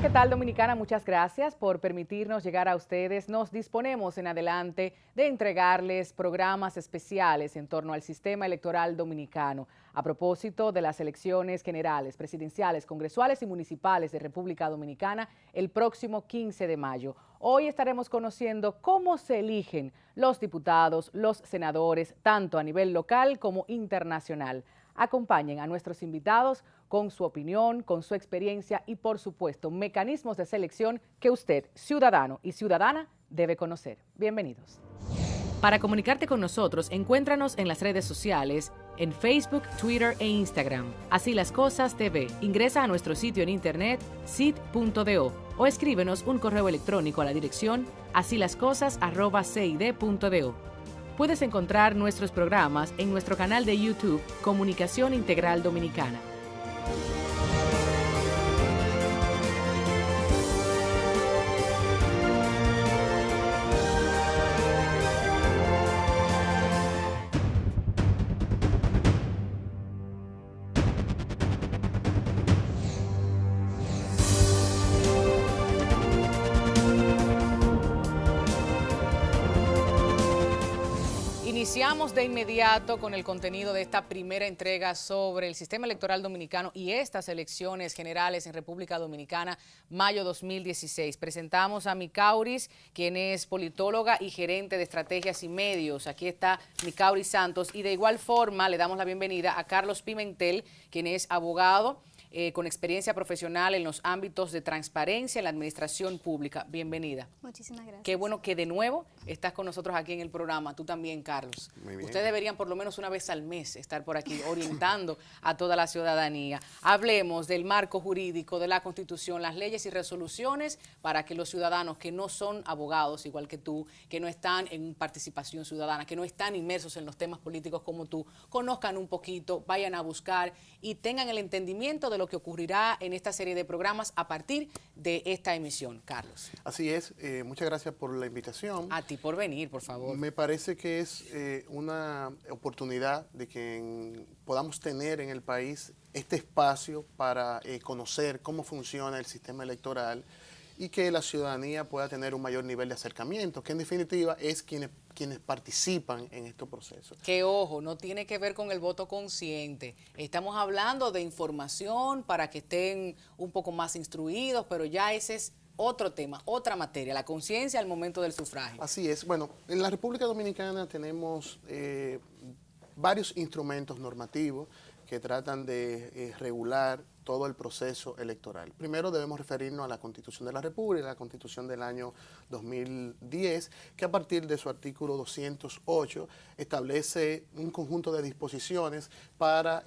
¿qué tal, Dominicana? Muchas gracias por permitirnos llegar a ustedes. Nos disponemos en adelante de entregarles programas especiales en torno al sistema electoral dominicano. A propósito de las elecciones generales, presidenciales, congresuales y municipales de República Dominicana el próximo 15 de mayo. Hoy estaremos conociendo cómo se eligen los diputados, los senadores, tanto a nivel local como internacional. Acompañen a nuestros invitados con su opinión, con su experiencia y, por supuesto, mecanismos de selección que usted, ciudadano y ciudadana, debe conocer. Bienvenidos. Para comunicarte con nosotros, encuéntranos en las redes sociales, en Facebook, Twitter e Instagram. Así las cosas TV. Ingresa a nuestro sitio en internet, cid.do, o escríbenos un correo electrónico a la dirección asilascosas@cid.do. Puedes encontrar nuestros programas en nuestro canal de YouTube Comunicación Integral Dominicana. Iniciamos de inmediato con el contenido de esta primera entrega sobre el sistema electoral dominicano y estas elecciones generales en República Dominicana, mayo 2016. Presentamos a Micauris, quien es politóloga y gerente de estrategias y medios. Aquí está Micauris Santos y de igual forma le damos la bienvenida a Carlos Pimentel, quien es abogado con experiencia profesional en los ámbitos de transparencia en la administración pública. Bienvenida. Muchísimas gracias. Qué bueno que de nuevo estás con nosotros aquí en el programa. Tú también, Carlos. Muy bien. Ustedes deberían por lo menos una vez al mes estar por aquí orientando a toda la ciudadanía. Hablemos del marco jurídico, de la Constitución, las leyes y resoluciones para que los ciudadanos que no son abogados, igual que tú, que no están en participación ciudadana, que no están inmersos en los temas políticos como tú, conozcan un poquito, vayan a buscar y tengan el entendimiento de lo que ocurrirá en esta serie de programas a partir de esta emisión. Carlos. Así es, muchas gracias por la invitación. A ti por venir, por favor. Me parece que es una oportunidad de que podamos tener en el país este espacio para conocer cómo funciona el sistema electoral y que la ciudadanía pueda tener un mayor nivel de acercamiento, que en definitiva es quienes participan en estos procesos. Que ojo, no tiene que ver con el voto consciente. Estamos hablando de información para que estén un poco más instruidos, pero ya ese es otro tema, otra materia, la conciencia al momento del sufragio. Así es. Bueno, en la República Dominicana tenemos varios instrumentos normativos que tratan de regular todo el proceso electoral. Primero debemos referirnos a la Constitución de la República, la Constitución del año 2010, que a partir de su artículo 208 establece un conjunto de disposiciones para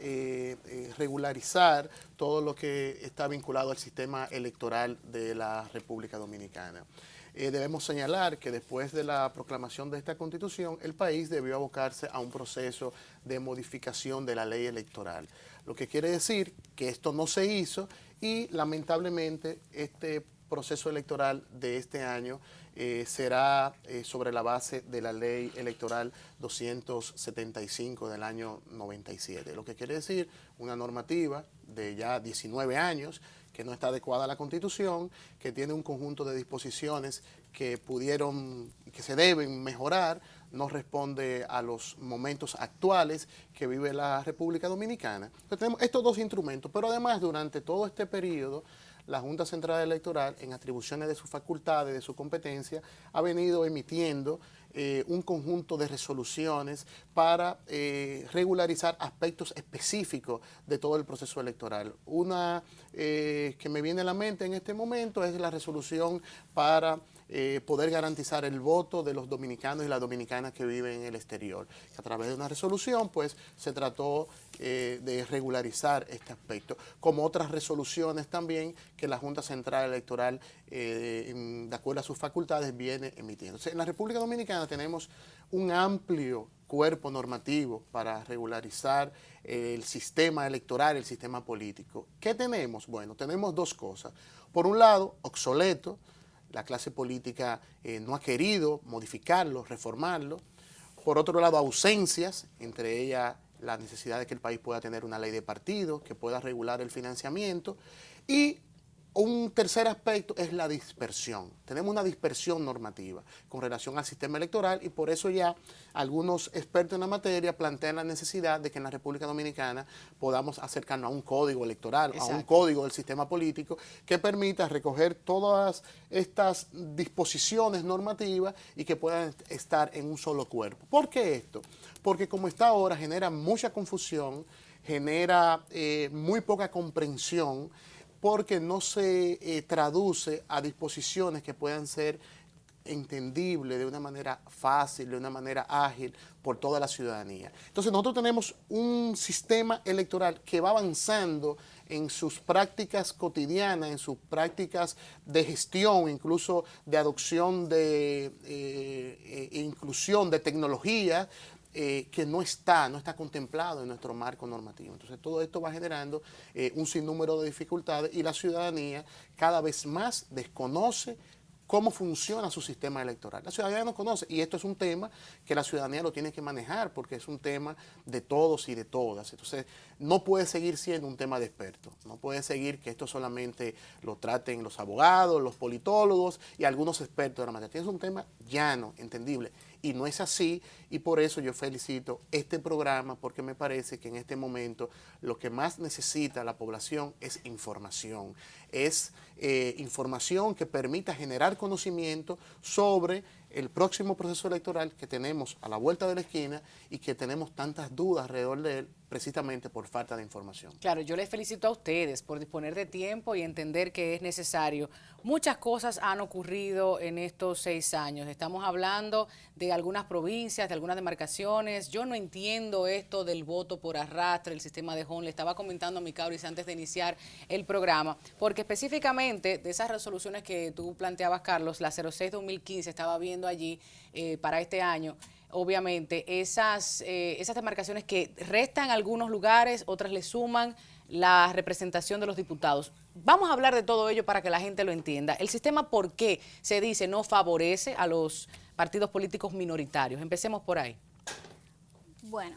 regularizar todo lo que está vinculado al sistema electoral de la República Dominicana. Debemos señalar que después de la proclamación de esta Constitución, el país debió abocarse a un proceso de modificación de la ley electoral. Lo que quiere decir que esto no se hizo y lamentablemente este proceso electoral de este año será sobre la base de la ley electoral 275 del año 97. Lo que quiere decir una normativa de ya 19 años que no está adecuada a la Constitución, que tiene un conjunto de disposiciones que se deben mejorar, no responde a los momentos actuales que vive la República Dominicana. Entonces tenemos estos dos instrumentos, pero además durante todo este periodo, la Junta Central Electoral, en atribuciones de sus facultades, de su competencia, ha venido emitiendo un conjunto de resoluciones para regularizar aspectos específicos de todo el proceso electoral. Una que me viene a la mente en este momento es la resolución para poder garantizar el voto de los dominicanos y las dominicanas que viven en el exterior. A través de una resolución, pues, se trató de regularizar este aspecto, como otras resoluciones también que la Junta Central Electoral, de acuerdo a sus facultades, viene emitiendo. En la República Dominicana tenemos un amplio cuerpo normativo para regularizar el sistema electoral, el sistema político. ¿Qué tenemos? Bueno, tenemos dos cosas. Por un lado, obsoleto. La clase política no ha querido modificarlo, reformarlo. Por otro lado, ausencias, entre ellas la necesidad de que el país pueda tener una ley de partidos, que pueda regular el financiamiento. Y Un tercer aspecto es la dispersión. Tenemos una dispersión normativa con relación al sistema electoral y por eso ya algunos expertos en la materia plantean la necesidad de que en la República Dominicana podamos acercarnos a un código electoral, Exacto. a un código del sistema político que permita recoger todas estas disposiciones normativas y que puedan estar en un solo cuerpo. ¿Por qué esto? Porque como está ahora genera mucha confusión, genera muy poca comprensión, porque no se traduce a disposiciones que puedan ser entendibles de una manera fácil, de una manera ágil por toda la ciudadanía. Entonces nosotros tenemos un sistema electoral que va avanzando en sus prácticas cotidianas, en sus prácticas de gestión, incluso de adopción de inclusión de tecnología, que no está contemplado en nuestro marco normativo. Entonces todo esto va generando un sinnúmero de dificultades y la ciudadanía cada vez más desconoce cómo funciona su sistema electoral. La ciudadanía no conoce y esto es un tema que la ciudadanía lo tiene que manejar porque es un tema de todos y de todas. Entonces no puede seguir siendo un tema de expertos, no puede seguir que esto solamente lo traten los abogados, los politólogos y algunos expertos de la materia. Es un tema llano, entendible. Y no es así, y por eso yo felicito este programa, porque me parece que en este momento lo que más necesita la población es información. Es información que permita generar conocimiento sobre el próximo proceso electoral que tenemos a la vuelta de la esquina y que tenemos tantas dudas alrededor de él precisamente por falta de información. Claro, yo les felicito a ustedes por disponer de tiempo y entender que es necesario. Muchas cosas han ocurrido en estos 6 años. Estamos hablando de algunas provincias, de algunas demarcaciones. Yo no entiendo esto del voto por arrastre, el sistema de Hon. Le estaba comentando a Micauris antes de iniciar el programa, porque específicamente de esas resoluciones que tú planteabas, Carlos, la 06-2015, estaba viendo allí para este año. Obviamente, esas demarcaciones que restan algunos lugares, otras le suman la representación de los diputados. Vamos a hablar de todo ello para que la gente lo entienda. El sistema, ¿por qué se dice no favorece a los partidos políticos minoritarios? Empecemos por ahí. Bueno,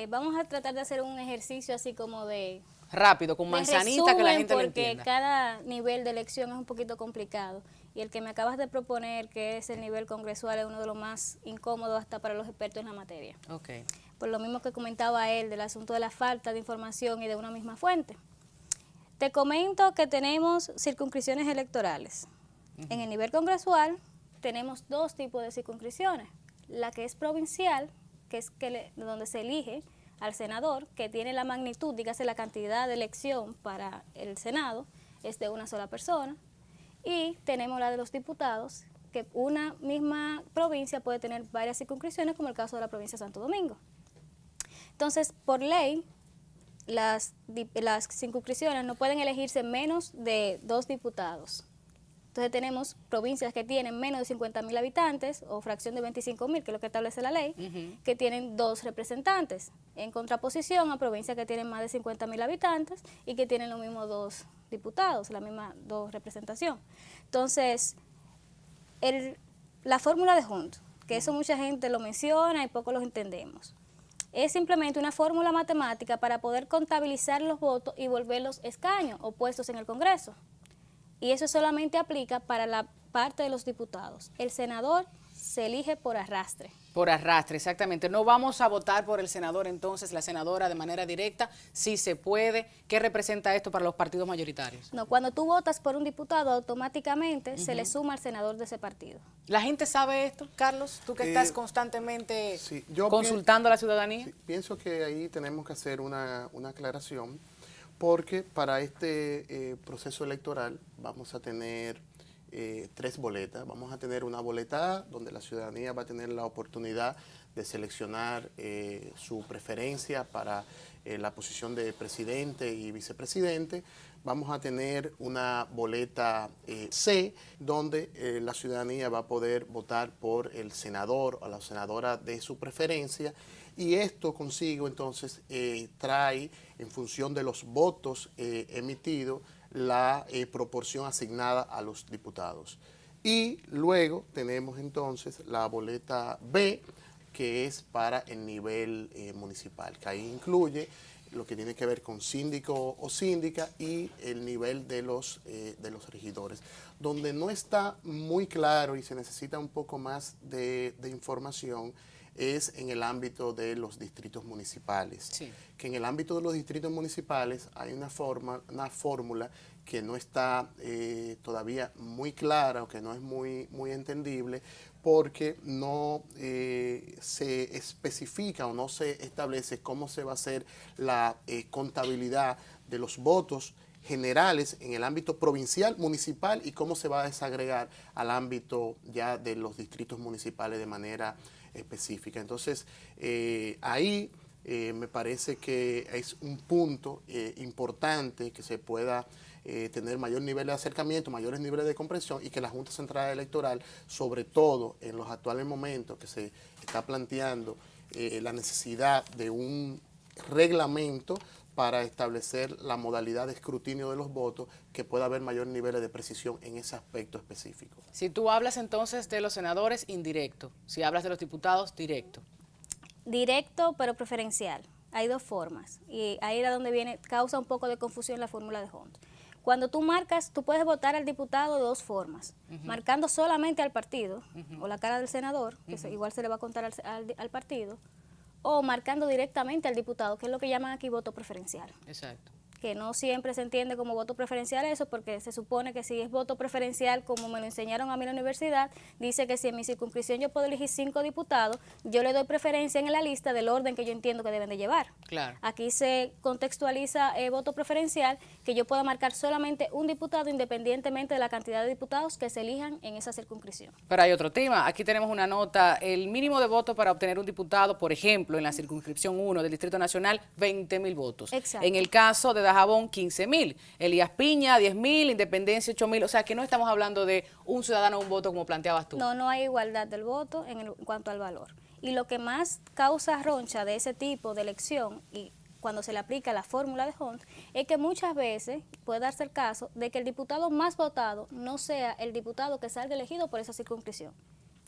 vamos a tratar de hacer un ejercicio así como de... Rápido, con manzanita, que la gente lo entienda. Porque cada nivel de elección es un poquito complicado. Y el que me acabas de proponer, que es el nivel congresual, es uno de los más incómodos hasta para los expertos en la materia. Okay. Por lo mismo que comentaba él del asunto de la falta de información y de una misma fuente. Te comento que tenemos circunscripciones electorales. En el nivel congresual tenemos 2 tipos de circunscripciones. La que es provincial, que es donde se elige al senador, que tiene la magnitud, dígase la cantidad de elección para el Senado, es de una sola persona. Y tenemos la de los diputados, que una misma provincia puede tener varias circunscripciones, como el caso de la provincia de Santo Domingo. Entonces, por ley, las circunscripciones no pueden elegirse menos de 2 diputados. Entonces tenemos provincias que tienen menos de 50,000 habitantes o fracción de 25,000, que es lo que establece la ley, que tienen 2 representantes, en contraposición a provincias que tienen más de 50,000 habitantes y que tienen lo mismo 2 diputados, la misma 2 representación. Entonces, la fórmula de Hunt, que eso mucha gente lo menciona y poco lo entendemos, es simplemente una fórmula matemática para poder contabilizar los votos y volverlos escaños o puestos en el Congreso. Y eso solamente aplica para la parte de los diputados. El senador se elige por arrastre. Por arrastre, exactamente. No vamos a votar por el senador, entonces, la senadora de manera directa, si se puede. ¿Qué representa esto para los partidos mayoritarios? No, cuando tú votas por un diputado, automáticamente se le suma al senador de ese partido. ¿La gente sabe esto, Carlos? Tú que estás constantemente sí, consultando a la ciudadanía. Sí, pienso que ahí tenemos que hacer una aclaración, porque para este proceso electoral vamos a tener 3 boletas. Vamos a tener una boleta A, donde la ciudadanía va a tener la oportunidad de seleccionar su preferencia para la posición de presidente y vicepresidente. Vamos a tener una boleta C, donde la ciudadanía va a poder votar por el senador o la senadora de su preferencia. Y esto consigo entonces trae, en función de los votos emitidos, la proporción asignada a los diputados. Y luego tenemos entonces la boleta B, que es para el nivel municipal, que ahí incluye lo que tiene que ver con síndico o síndica y el nivel de los regidores. Donde no está muy claro y se necesita un poco más de información es en el ámbito de los distritos municipales. Sí. Que en el ámbito de los distritos municipales hay una fórmula que no está todavía muy clara o que no es muy entendible, porque no se especifica o no se establece cómo se va a hacer la contabilidad de los votos generales en el ámbito provincial, municipal, y cómo se va a desagregar al ámbito ya de los distritos municipales de manera específica. Entonces, ahí me parece que es un punto importante que se pueda tener mayor nivel de acercamiento, mayores niveles de comprensión, y que la Junta Central Electoral, sobre todo en los actuales momentos que se está planteando la necesidad de un reglamento para establecer la modalidad de escrutinio de los votos, que pueda haber mayor niveles de precisión en ese aspecto específico. Si tú hablas entonces de los senadores, indirecto. Si hablas de los diputados, directo. Directo, pero preferencial. Hay dos formas. Y ahí era donde causa un poco de confusión la fórmula de Hunt. Cuando tú marcas, tú puedes votar al diputado de dos formas. Marcando solamente al partido, o la cara del senador, que igual se le va a contar al partido, o marcando directamente al diputado, que es lo que llaman aquí voto preferencial. Exacto. Que no siempre se entiende como voto preferencial eso, porque se supone que si es voto preferencial, como me lo enseñaron a mí en la universidad, dice que si en mi circunscripción yo puedo elegir 5 diputados, yo le doy preferencia en la lista del orden que yo entiendo que deben de llevar. Claro. Aquí se contextualiza voto preferencial, que yo pueda marcar solamente un diputado independientemente de la cantidad de diputados que se elijan en esa circunscripción. Pero hay otro tema. Aquí tenemos una nota. El mínimo de votos para obtener un diputado, por ejemplo, en la circunscripción 1 del Distrito Nacional, 20.000 votos. Exacto. En el caso de Dajabón, 15.000. Elías Piña, 10.000. Independencia, 8.000. O sea, que no estamos hablando de un ciudadano, un voto, como planteabas tú. No, no hay igualdad del voto en cuanto al valor. Y lo que más causa roncha de ese tipo de elección, y cuando se le aplica la fórmula de Hunt, es que muchas veces puede darse el caso de que el diputado más votado no sea el diputado que salga elegido por esa circunscripción.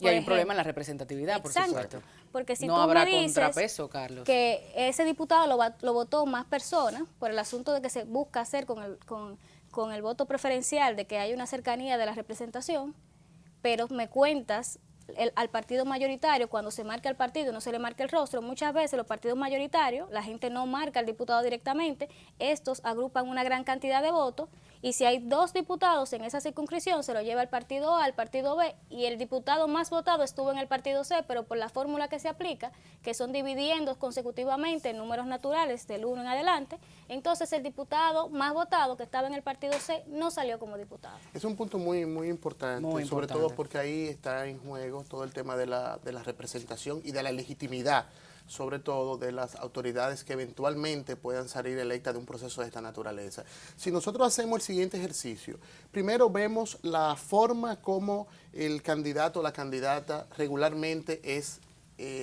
Y hay un problema en la representatividad, por supuesto. Porque si no tú habrá me dices contrapeso, Carlos. que ese diputado lo votó más personas por el asunto de que se busca hacer con el voto preferencial, de que hay una cercanía de la representación, pero me cuentas al partido mayoritario, cuando se marca el partido no se le marca el rostro, muchas veces los partidos mayoritarios, la gente no marca al diputado directamente, estos agrupan una gran cantidad de votos, y si hay 2 diputados en esa circunscripción, se lo lleva el partido A, al partido B, y el diputado más votado estuvo en el partido C, pero por la fórmula que se aplica, que son dividiendo consecutivamente en números naturales del 1 en adelante, entonces el diputado más votado que estaba en el partido C no salió como diputado. Es un punto muy importante, sobre todo porque ahí está en juego todo el tema de la representación y de la legitimidad, sobre todo de las autoridades que eventualmente puedan salir electas de un proceso de esta naturaleza. Si nosotros hacemos el siguiente ejercicio, primero vemos la forma como el candidato o la candidata regularmente es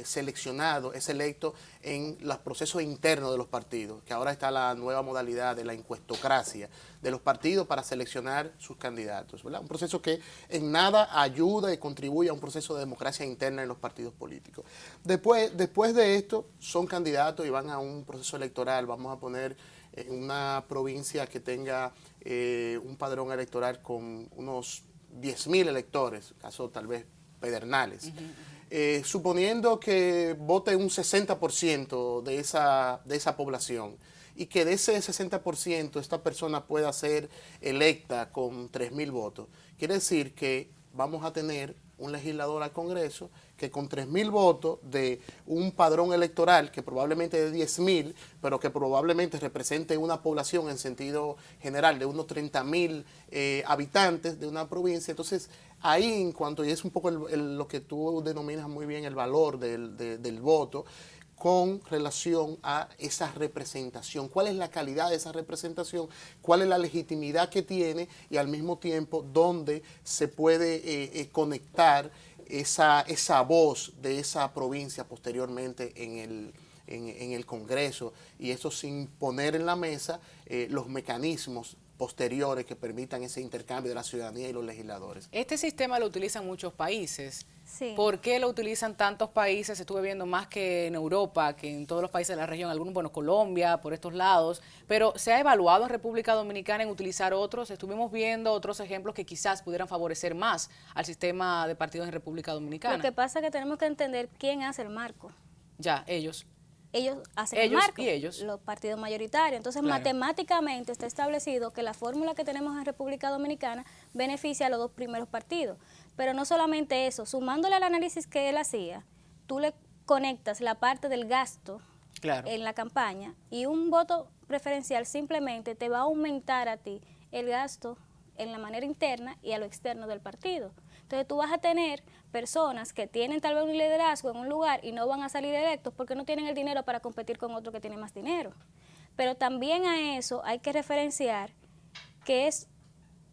seleccionado, es electo en los procesos internos de los partidos, que ahora está la nueva modalidad de la encuestocracia de los partidos para seleccionar sus candidatos, ¿verdad? Un proceso que en nada ayuda y contribuye a un proceso de democracia interna en los partidos políticos. Después de esto, son candidatos y van a un proceso electoral. Vamos a poner en una provincia que tenga un padrón electoral con unos 10.000 electores, caso tal vez Pedernales. Suponiendo que vote un 60% de esa población y que de ese 60% esta persona pueda ser electa con 3.000 votos, quiere decir que vamos a tener un legislador al Congreso que con 3.000 votos de un padrón electoral que probablemente es de 10.000, pero que probablemente represente una población en sentido general de unos 30.000 habitantes de una provincia. Entonces, ahí en cuanto, y es un poco lo que tú denominas muy bien el valor del voto, con relación a esa representación, cuál es la calidad de esa representación, cuál es la legitimidad que tiene y al mismo tiempo dónde se puede conectar esa voz de esa provincia posteriormente en el Congreso, y eso sin poner en la mesa los mecanismos posteriores que permitan ese intercambio de la ciudadanía y los legisladores. Este sistema lo utilizan muchos países. Sí. ¿Por qué lo utilizan tantos países? Estuve viendo más que en Europa, que en todos los países de la región, algunos, bueno, Colombia, por estos lados, pero ¿se ha evaluado en República Dominicana en utilizar otros? Estuvimos viendo otros ejemplos que quizás pudieran favorecer más al sistema de partidos en República Dominicana. Lo que pasa es que tenemos que entender quién hace el marco. Ya, ellos. Ellos hacen el Ellos marco, y ellos. los partidos mayoritarios. Entonces, Claro. matemáticamente está establecido que la fórmula que tenemos en República Dominicana beneficia a los dos primeros partidos. Pero no solamente eso, sumándole al análisis que él hacía, tú le conectas la parte del gasto Claro. en la campaña y un voto preferencial simplemente te va a aumentar a ti el gasto en la manera interna y a lo externo del partido. Entonces tú vas a tener personas que tienen tal vez un liderazgo en un lugar y no van a salir electos porque no tienen el dinero para competir con otro que tiene más dinero. Pero también a eso hay que referenciar que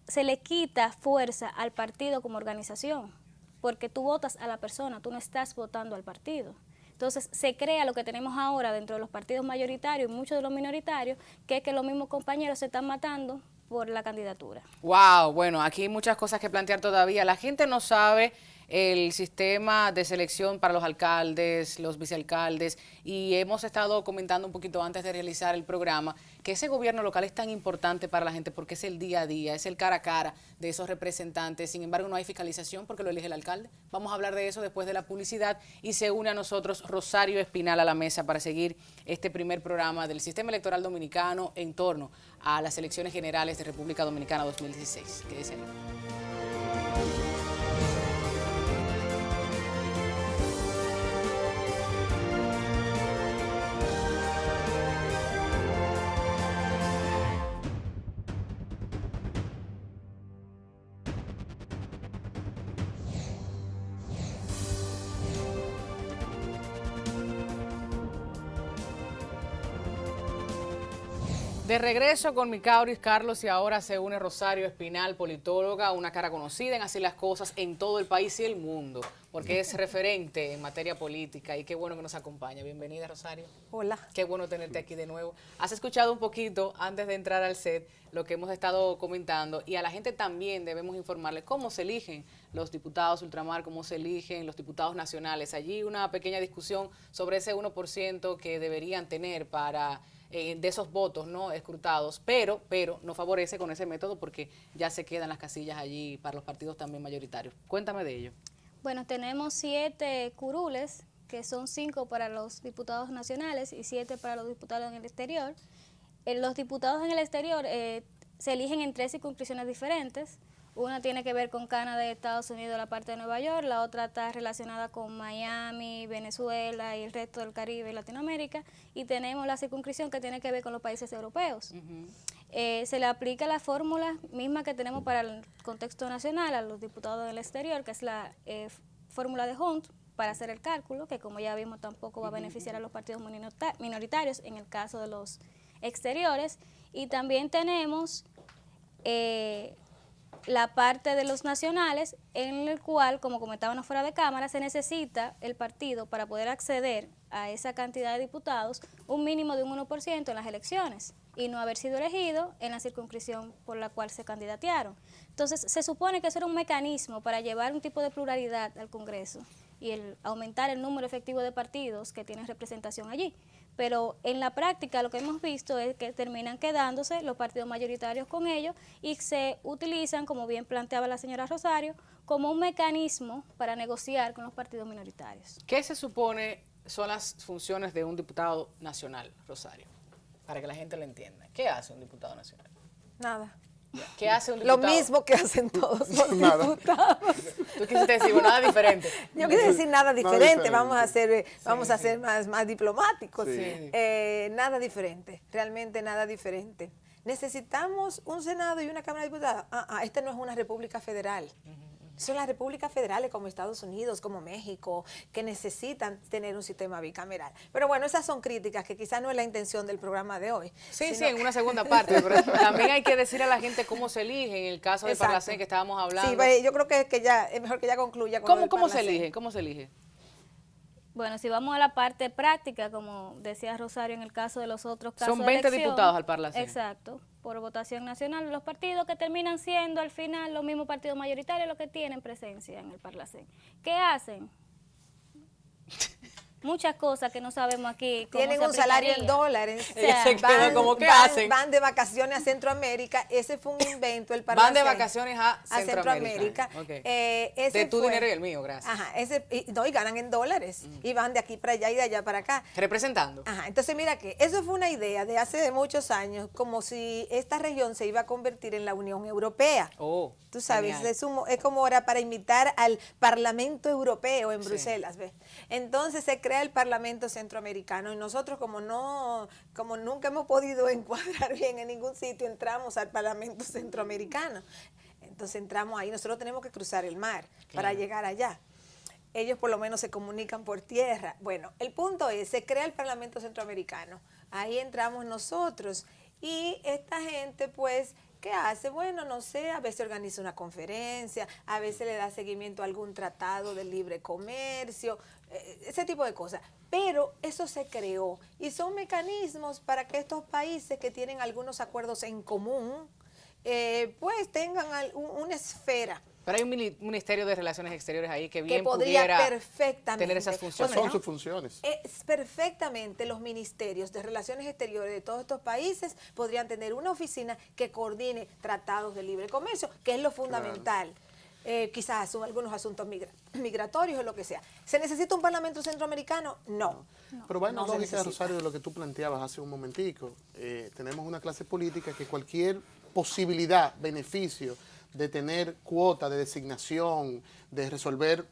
se le quita fuerza al partido como organización, porque tú votas a la persona, tú no estás votando al partido. Entonces se crea lo que tenemos ahora dentro de los partidos mayoritarios y muchos de los minoritarios, que es que los mismos compañeros se están matando por la candidatura. Wow, bueno, aquí hay muchas cosas que plantear todavía. La gente no sabe el sistema de selección para los alcaldes, los vicealcaldes, y hemos estado comentando un poquito antes de realizar el programa que ese gobierno local es tan importante para la gente porque es el día a día, es el cara a cara de esos representantes. Sin embargo, no hay fiscalización porque lo elige el alcalde. Vamos a hablar de eso después de la publicidad y se une a nosotros Rosario Espinal a la mesa para seguir este primer programa del sistema electoral dominicano en torno a las elecciones generales de República Dominicana 2016. Quédese ahí. De regreso con Micauris Carlos y ahora se une Rosario Espinal, politóloga, una cara conocida en Así las Cosas en todo el país y el mundo, porque es referente en materia política y qué bueno que nos acompaña. Bienvenida, Rosario. Hola. Qué bueno tenerte aquí de nuevo. Has escuchado un poquito antes de entrar al set lo que hemos estado comentando y a la gente también debemos informarle cómo se eligen los diputados ultramar, cómo se eligen los diputados nacionales. Allí una pequeña discusión sobre ese 1% que deberían tener para de esos votos no escrutados, pero no favorece con ese método porque ya se quedan las casillas allí para los partidos también mayoritarios. Cuéntame de ello. Bueno, tenemos 7 curules, que son 5 para los diputados nacionales y 7 para los diputados en el exterior. Los diputados en el exterior se eligen en 3 circunscripciones diferentes. Una tiene que ver con Canadá y Estados Unidos, la parte de Nueva York, la otra está relacionada con Miami, Venezuela y el resto del Caribe y Latinoamérica, y tenemos la circunscripción que tiene que ver con los países europeos. Se le aplica la fórmula misma que tenemos para el contexto nacional a los diputados del exterior, que es la fórmula de Hunt, para hacer el cálculo, que como ya vimos tampoco va a beneficiar a los partidos minoritarios en el caso de los exteriores, y también tenemos la parte de los nacionales, en el cual, como comentaban fuera de cámara, se necesita el partido para poder acceder a esa cantidad de diputados, un mínimo de un 1% en las elecciones y no haber sido elegido en la circunscripción por la cual se candidatearon. Entonces, se supone que eso era un mecanismo para llevar un tipo de pluralidad al Congreso y aumentar el número efectivo de partidos que tienen representación allí. Pero en la práctica lo que hemos visto es que terminan quedándose los partidos mayoritarios con ellos y se utilizan, como bien planteaba la señora Rosario, como un mecanismo para negociar con los partidos minoritarios. ¿Qué se supone son las funciones de un diputado nacional, Rosario? Para que la gente lo entienda. ¿Qué hace un diputado nacional? Nada. ¿Qué hace un diputado? Lo mismo que hacen todos los Nada. diputados. Tú quisiste decir, bueno, nada diferente. Yo quise decir nada diferente, diferente. vamos a ser más diplomáticos. Sí. Nada diferente, realmente nada diferente. Necesitamos un Senado y una Cámara de Diputados. Esta no es una república federal. Son las repúblicas federales como Estados Unidos, como México, que necesitan tener un sistema bicameral. Pero bueno, esas son críticas que quizás no es la intención del programa de hoy. Sí, sino en una segunda parte, pero también hay que decir a la gente cómo se elige en el caso de Exacto. Parlacén que estábamos hablando. Sí, pues, yo creo que ya es mejor que ya concluya con lo del ¿Cómo se Parlacén. elige? ¿Cómo se elige? Bueno, si vamos a la parte práctica, como decía Rosario en el caso de los otros casos Son de 20 elección, diputados al Parlacén. Exacto. por votación nacional, los partidos que terminan siendo al final los mismos partidos mayoritarios los que tienen presencia en el Parlacén. ¿Qué hacen? Muchas cosas que no sabemos aquí. Tienen un salario en dólares. Ella se quedó como, ¿qué hacen? Van de vacaciones a Centroamérica. Ese fue un invento. El Parlacén. Van de vacaciones a Centroamérica. Okay. De tu dinero y el mío, gracias. Ajá, y ganan en dólares. Y van de aquí para allá y de allá para acá. Representando. Ajá, entonces mira que eso fue una idea de hace muchos años, como si esta región se iba a convertir en la Unión Europea. Oh, tú sabes, genial. es como ahora para imitar al Parlamento Europeo en Bruselas, ¿ves? Entonces se crea el Parlamento Centroamericano y nosotros como nunca hemos podido encuadrar bien en ningún sitio, entramos al Parlamento Centroamericano. Entonces entramos ahí, nosotros tenemos que cruzar el mar para llegar allá. Ellos por lo menos se comunican por tierra. Bueno, el punto es, se crea el Parlamento Centroamericano, ahí entramos nosotros y esta gente pues, ¿qué hace? Bueno, no sé, a veces organiza una conferencia, a veces le da seguimiento a algún tratado de libre comercio, ese tipo de cosas. Pero eso se creó y son mecanismos para que estos países que tienen algunos acuerdos en común, pues tengan una esfera. Pero hay un Ministerio de Relaciones Exteriores ahí que bien que podría pudiera perfectamente tener esas funciones. Son sus funciones. Perfectamente los ministerios de Relaciones Exteriores de todos estos países podrían tener una oficina que coordine tratados de libre comercio, que es lo fundamental. Quizás algunos asuntos migratorios o lo que sea. ¿Se necesita un Parlamento Centroamericano? No. Pero va en la no se lógica, necesita. Rosario, de lo que tú planteabas hace un momentico. Tenemos una clase política que cualquier posibilidad, beneficio de tener cuota de designación, de resolver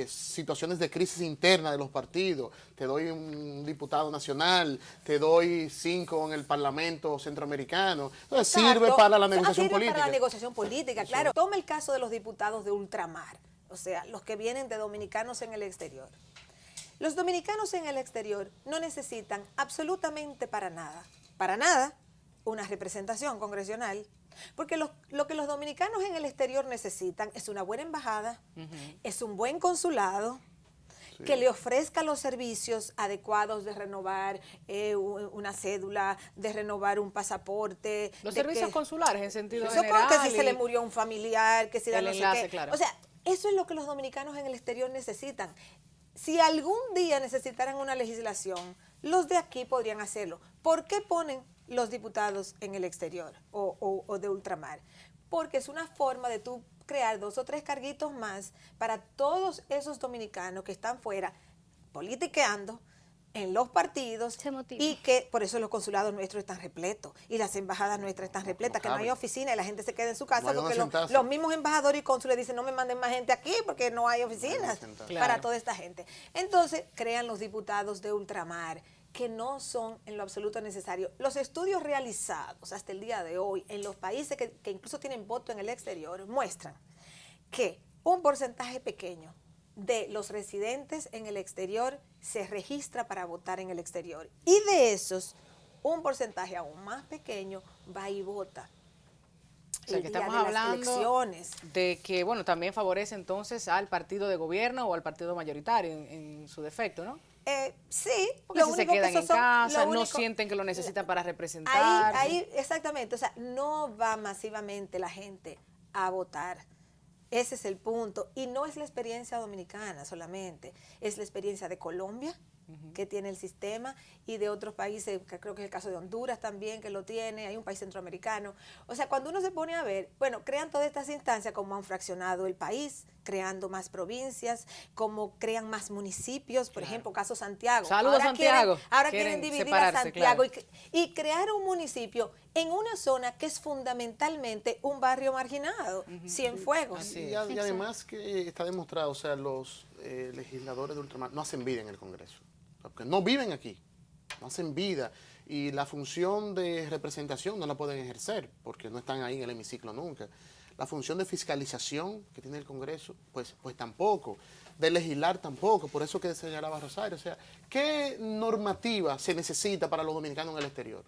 situaciones de crisis interna de los partidos, te doy un diputado nacional, te doy 5 en el Parlamento Centroamericano. Entonces sirve para la negociación política. Para la negociación política, claro. Toma el caso de los diputados de ultramar, o sea, los que vienen de dominicanos en el exterior. Los dominicanos en el exterior no necesitan absolutamente para nada, una representación congresional. Porque lo que los dominicanos en el exterior necesitan es una buena embajada, es un buen consulado, que le ofrezca los servicios adecuados de renovar una cédula, de renovar un pasaporte. Los servicios consulares en sentido Supongo general. que si se le murió un familiar, que si da el no sé enlace, qué. claro. O sea, eso es lo que los dominicanos en el exterior necesitan. Si algún día necesitaran una legislación, los de aquí podrían hacerlo. ¿Por qué ponen los diputados en el exterior o de ultramar? Porque es una forma de tú crear 2 o 3 carguitos más para todos esos dominicanos que están fuera politiqueando en los partidos y que por eso los consulados nuestros están repletos y las embajadas nuestras están repletas, que no hay oficina y la gente se queda en su casa porque los mismos embajadores y cónsules dicen no me manden más gente aquí porque no hay oficinas para toda esta gente. Entonces crean los diputados de ultramar que no son en lo absoluto necesario. Los estudios realizados hasta el día de hoy en los países que incluso tienen voto en el exterior muestran que un porcentaje pequeño de los residentes en el exterior se registra para votar en el exterior. Y de esos, un porcentaje aún más pequeño va y vota. O sea, que estamos hablando de que, bueno, también favorece entonces al partido de gobierno o al partido mayoritario en su defecto, ¿no? Sí. Porque si se quedan en casa, no sienten que lo necesitan para representar. Ahí, exactamente. O sea, no va masivamente la gente a votar. Ese es el punto. Y no es la experiencia dominicana solamente, es la experiencia de Colombia, que tiene el sistema, y de otros países, que creo que es el caso de Honduras también, que lo tiene, hay un país centroamericano. O sea, cuando uno se pone a ver, bueno, crean todas estas instancias como han fraccionado el país, creando más provincias, como crean más municipios, por ejemplo, caso Santiago. Saludos a Santiago. Ahora quieren dividir a Santiago y crear un municipio en una zona que es fundamentalmente un barrio marginado, Cienfuegos. Y además que está demostrado, o sea, los legisladores de ultramar no hacen vida en el Congreso, porque no viven aquí, no hacen vida, y la función de representación no la pueden ejercer, porque no están ahí en el hemiciclo nunca. La función de fiscalización que tiene el Congreso, pues tampoco. De legislar tampoco, por eso que señalaba Rosario. O sea, ¿qué normativa se necesita para los dominicanos en el exterior?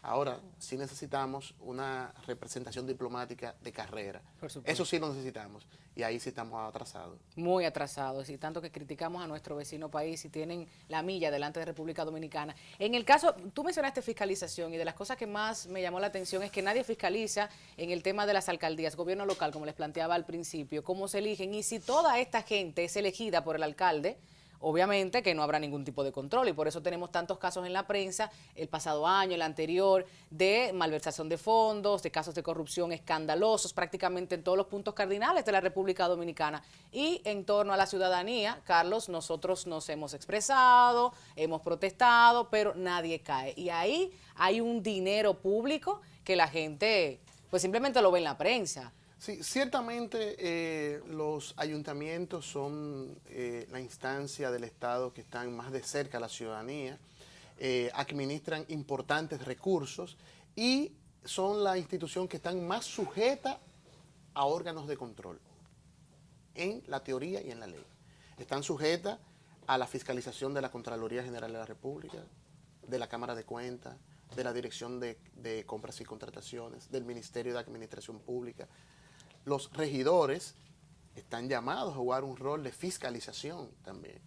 Ahora, sí necesitamos una representación diplomática de carrera. Por supuesto. Eso sí lo necesitamos. Y ahí sí estamos atrasados. Muy atrasados, y tanto que criticamos a nuestro vecino país y tienen la milla delante de República Dominicana. En el caso, tú mencionaste fiscalización, y de las cosas que más me llamó la atención es que nadie fiscaliza en el tema de las alcaldías, gobierno local, como les planteaba al principio, cómo se eligen, y si toda esta gente es elegida por el alcalde, obviamente que no habrá ningún tipo de control, y por eso tenemos tantos casos en la prensa, el pasado año, el anterior, de malversación de fondos, de casos de corrupción escandalosos, prácticamente en todos los puntos cardinales de la República Dominicana. Y en torno a la ciudadanía, Carlos, nosotros nos hemos expresado, hemos protestado, pero nadie cae. Y ahí hay un dinero público que la gente, pues simplemente lo ve en la prensa. Sí, ciertamente los ayuntamientos son la instancia del Estado que están más de cerca a la ciudadanía, administran importantes recursos y son la institución que están más sujeta a órganos de control, en la teoría y en la ley. Están sujetas a la fiscalización de la Contraloría General de la República, de la Cámara de Cuentas, de la Dirección de Compras y Contrataciones, del Ministerio de Administración Pública. Los regidores están llamados a jugar un rol de fiscalización también.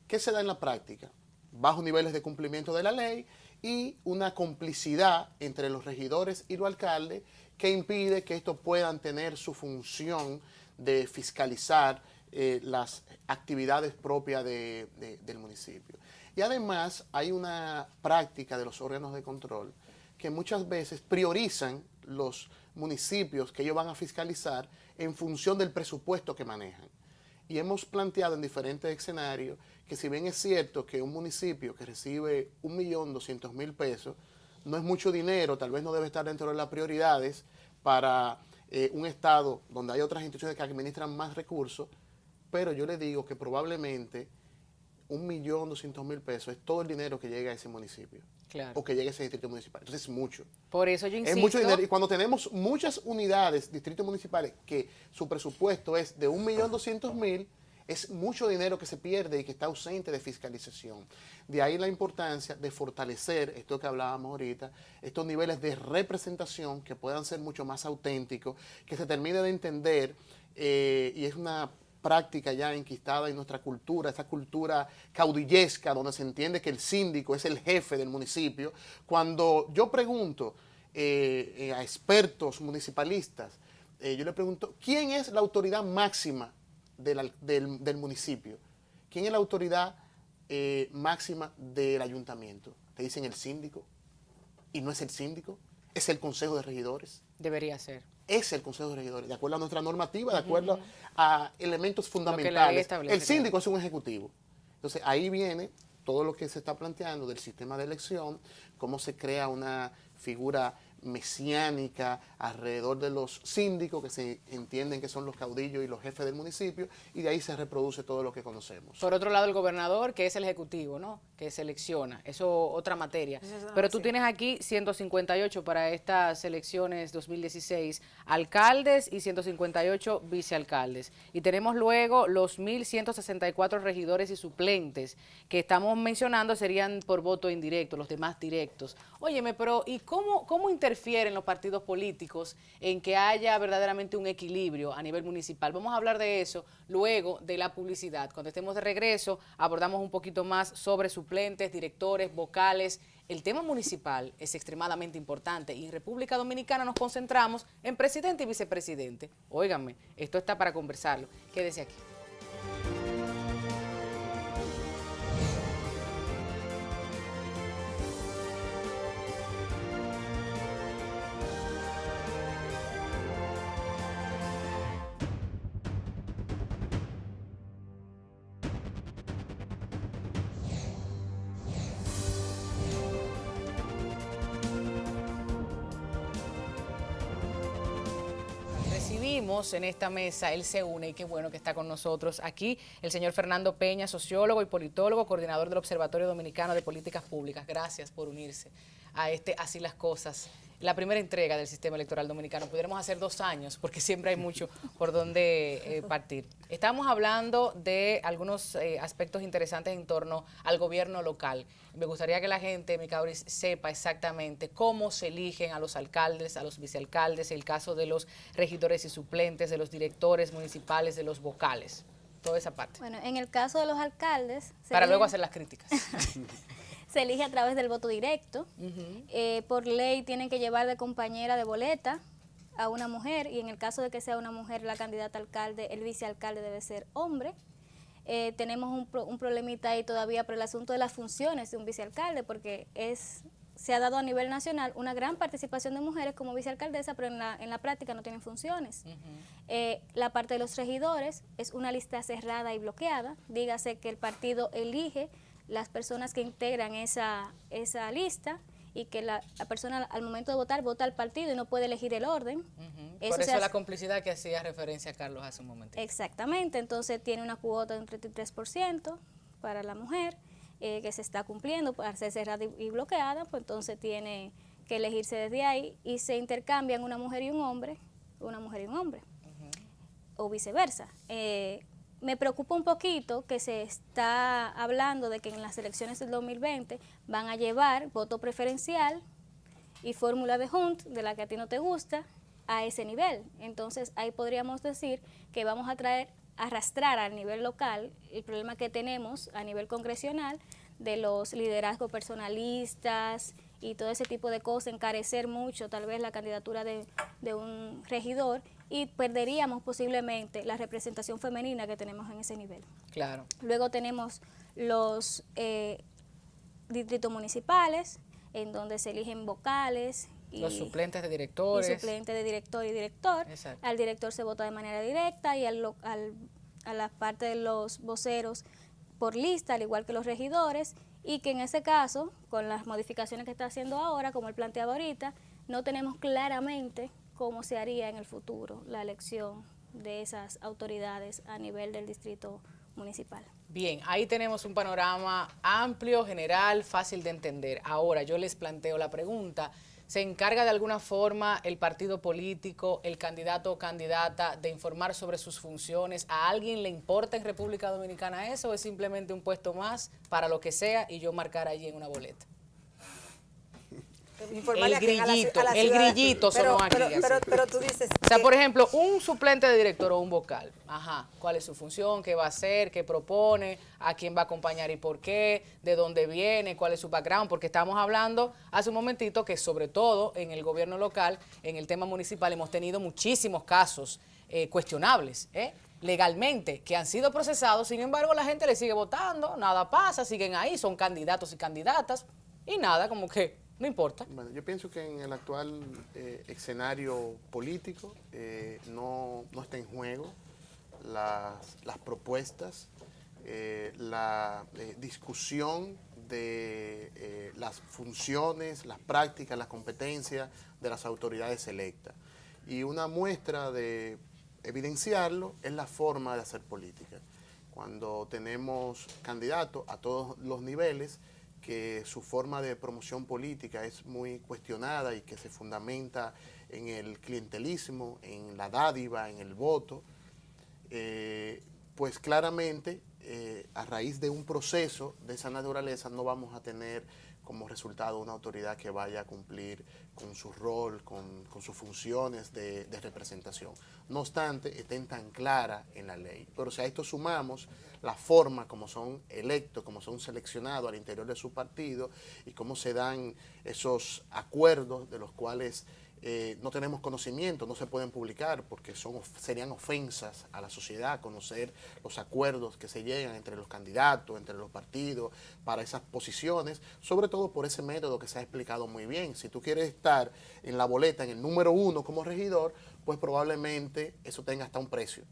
¿Qué se da en la práctica? Bajos niveles de cumplimiento de la ley y una complicidad entre los regidores y los alcaldes que impide que estos puedan tener su función de fiscalizar las actividades propias del municipio. Y además hay una práctica de los órganos de control que muchas veces priorizan los municipios que ellos van a fiscalizar en función del presupuesto que manejan. Y hemos planteado en diferentes escenarios que si bien es cierto que un municipio que recibe 1.200.000 pesos no es mucho dinero, tal vez no debe estar dentro de las prioridades para un estado donde hay otras instituciones que administran más recursos, pero yo le digo que probablemente 1.200.000 pesos es todo el dinero que llega a ese municipio. Claro. O que llegue a ese distrito municipal. Entonces es mucho. Por eso yo insisto. Es mucho dinero. Y cuando tenemos muchas unidades, distritos municipales, que su presupuesto es de 1.200.000, es mucho dinero que se pierde y que está ausente de fiscalización. De ahí la importancia de fortalecer, esto que hablábamos ahorita, estos niveles de representación que puedan ser mucho más auténticos, que se termine de entender, y es una práctica ya enquistada en nuestra cultura, esta cultura caudillesca, donde se entiende que el síndico es el jefe del municipio. Cuando yo pregunto a expertos municipalistas, yo le pregunto, ¿quién es la autoridad máxima del municipio? ¿Quién es la autoridad máxima del ayuntamiento? Te dicen el síndico, y no es el síndico, es el consejo de regidores. Debería ser. Es el Consejo de Regidores, de acuerdo a nuestra normativa, de acuerdo a elementos fundamentales. El síndico es un ejecutivo. Entonces, ahí viene todo lo que se está planteando del sistema de elección, cómo se crea una figura mesiánica alrededor de los síndicos, que se entienden que son los caudillos y los jefes del municipio, y de ahí se reproduce todo lo que conocemos. Por otro lado, el gobernador, que es el ejecutivo, ¿no? Que selecciona. Eso otra materia. Pero tú tienes aquí 158 para estas elecciones 2016, alcaldes y 158 vicealcaldes. Y tenemos luego los 1.164 regidores y suplentes que estamos mencionando serían por voto indirecto, los demás directos. Óyeme, pero ¿y cómo interfieren los partidos políticos en que haya verdaderamente un equilibrio a nivel municipal? Vamos a hablar de eso luego de la publicidad. Cuando estemos de regreso, abordamos un poquito más sobre suplentes, directores, vocales. El tema municipal es extremadamente importante y en República Dominicana nos concentramos en presidente y vicepresidente. Óiganme, esto está para conversarlo. Quédese aquí. En esta mesa, él se une y qué bueno que está con nosotros aquí el señor Fernando Peña, sociólogo y politólogo, coordinador del Observatorio Dominicano de Políticas Públicas. Gracias por unirse a este Así las Cosas. la primera entrega del sistema electoral dominicano. Pudiéramos hacer 2 años, porque siempre hay mucho por donde partir. Estamos hablando de algunos aspectos interesantes en torno al gobierno local. Me gustaría que la gente, Micauris, sepa exactamente cómo se eligen a los alcaldes, a los vicealcaldes, el caso de los regidores y suplentes, de los directores municipales, de los vocales, toda esa parte. Bueno, en el caso de los alcaldes... Para luego hacer las críticas. Se elige a través del voto directo. Por ley tienen que llevar de compañera de boleta a una mujer, y en el caso de que sea una mujer la candidata a alcalde, el vicealcalde debe ser hombre. Tenemos un problemita ahí todavía por el asunto de las funciones de un vicealcalde, porque se ha dado a nivel nacional una gran participación de mujeres como vicealcaldesa, pero en la práctica no tienen funciones. La parte de los regidores es una lista cerrada y bloqueada, dígase que el partido elige las personas que integran esa lista, y que la persona al momento de votar, vota al partido y no puede elegir el orden. Por eso la complicidad que hacía referencia a Carlos hace un momento. Exactamente, entonces tiene una cuota de un 33% para la mujer, que se está cumpliendo para ser cerrada y bloqueada, pues entonces tiene que elegirse desde ahí, y se intercambian una mujer y un hombre, o viceversa. Me preocupa un poquito que se está hablando de que en las elecciones del 2020 van a llevar voto preferencial y fórmula de Hunt, de la que a ti no te gusta, a ese nivel. Entonces ahí podríamos decir que vamos a arrastrar al nivel local el problema que tenemos a nivel congresional de los liderazgos personalistas y todo ese tipo de cosas, encarecer mucho tal vez la candidatura de un regidor, y perderíamos posiblemente la representación femenina que tenemos en ese nivel. Claro. Luego tenemos los distritos municipales, en donde se eligen vocales. Los suplentes de directores. Y suplentes de director y director. Exacto. Al director se vota de manera directa, y a la parte de los voceros por lista, al igual que los regidores, y que en ese caso, con las modificaciones que está haciendo ahora, como él planteaba ahorita, no tenemos claramente cómo se haría en el futuro la elección de esas autoridades a nivel del distrito municipal. Bien, ahí tenemos un panorama amplio, general, fácil de entender. Ahora yo les planteo la pregunta: ¿se encarga de alguna forma el partido político, el candidato o candidata, de informar sobre sus funciones? ¿A alguien le importa en República Dominicana eso, o es simplemente un puesto más para lo que sea y yo marcar allí en una boleta? El grillito sonó aquí. Pero tú dices... O sea, por ejemplo, un suplente de director o un vocal, ¿cuál es su función? ¿Qué va a hacer? ¿Qué propone? ¿A quién va a acompañar y por qué? ¿De dónde viene? ¿Cuál es su background? Porque estamos hablando hace un momentito que sobre todo en el gobierno local, en el tema municipal, hemos tenido muchísimos casos cuestionables, legalmente, que han sido procesados. Sin embargo, la gente le sigue votando, nada pasa, siguen ahí, son candidatos y candidatas, y nada, como que no importa. Bueno, yo pienso que en el actual escenario político no está en juego las propuestas, la discusión de las funciones, las prácticas, las competencias de las autoridades electas. Y una muestra de evidenciarlo es la forma de hacer política. Cuando tenemos candidatos a todos los niveles, que su forma de promoción política es muy cuestionada y que se fundamenta en el clientelismo, en la dádiva, en el voto, pues claramente a raíz de un proceso de esa naturaleza no vamos a tener como resultado una autoridad que vaya a cumplir con su rol, con sus funciones de representación. No obstante, estén tan claras en la ley. Pero si a esto sumamos la forma como son electos, como son seleccionados al interior de su partido y cómo se dan esos acuerdos de los cuales no tenemos conocimiento, no se pueden publicar porque serían ofensas a la sociedad conocer los acuerdos que se llegan entre los candidatos, entre los partidos, para esas posiciones, sobre todo por ese método que se ha explicado muy bien. Si tú quieres estar en la boleta, en el número 1 como regidor, pues probablemente eso tenga hasta un precio,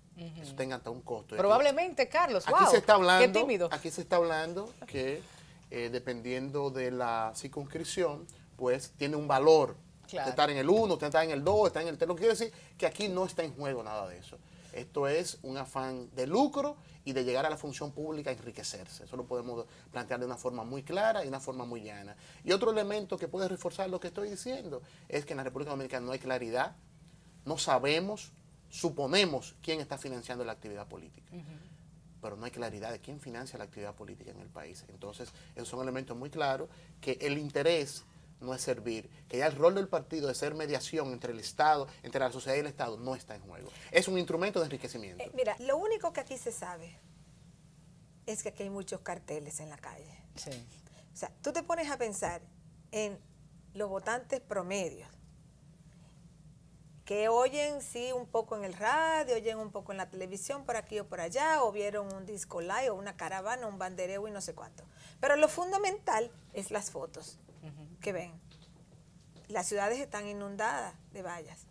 eso tenga hasta un costo. Probablemente, Carlos, aquí se está hablando, qué tímido. Aquí se está hablando que dependiendo de la circunscripción, pues tiene un valor. Claro. De estar en el 1, de estar en el 2, estar en el 3. No quiere decir que aquí no está en juego nada de eso. Esto es un afán de lucro y de llegar a la función pública a enriquecerse. Eso lo podemos plantear de una forma muy clara y una forma muy llana. Y otro elemento que puede reforzar lo que estoy diciendo es que en la República Dominicana no hay claridad, no sabemos, suponemos quién está financiando la actividad política. Pero no hay claridad de quién financia la actividad política en el país. Entonces, esos son elementos muy claros, que el interés no es servir, que ya el rol del partido de ser mediación entre el Estado, entre la sociedad y el Estado, no está en juego. Es un instrumento de enriquecimiento. Mira, lo único que aquí se sabe es que aquí hay muchos carteles en la calle. Sí. O sea, tú te pones a pensar en los votantes promedios, que oyen, sí, un poco en el radio, oyen un poco en la televisión, por aquí o por allá, o vieron un disco live, o una caravana, un bandereo y no sé cuánto. Pero lo fundamental es las fotos que ven. Las ciudades están inundadas de vallas.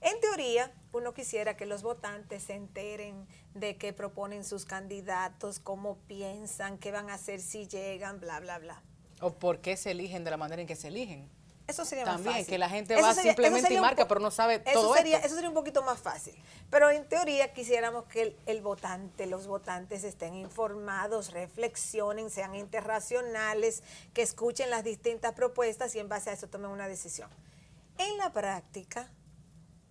En teoría, uno quisiera que los votantes se enteren de qué proponen sus candidatos, cómo piensan, qué van a hacer si llegan, bla, bla, bla. O por qué se eligen de la manera en que se eligen. Eso sería También, más fácil. que la gente va simplemente y marca, pero no sabe todo esto. Eso sería un poquito más fácil. Pero en teoría quisiéramos que el votante, los votantes estén informados, reflexionen, sean interracionales, que escuchen las distintas propuestas y en base a eso tomen una decisión. En la práctica,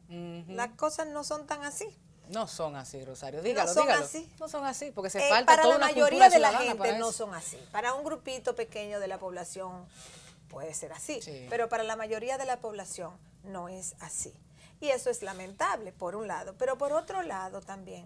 las cosas no son tan así. No son así, Rosario. Dígalo, no son dígalo. así. No son así, porque se falta para toda la una mayoría cultura de la ciudadana gente para no eso. son así. Para un grupito pequeño de la población puede ser así, Sí. pero para la mayoría de la población no es así. Y eso es lamentable, por un lado. Pero por otro lado también,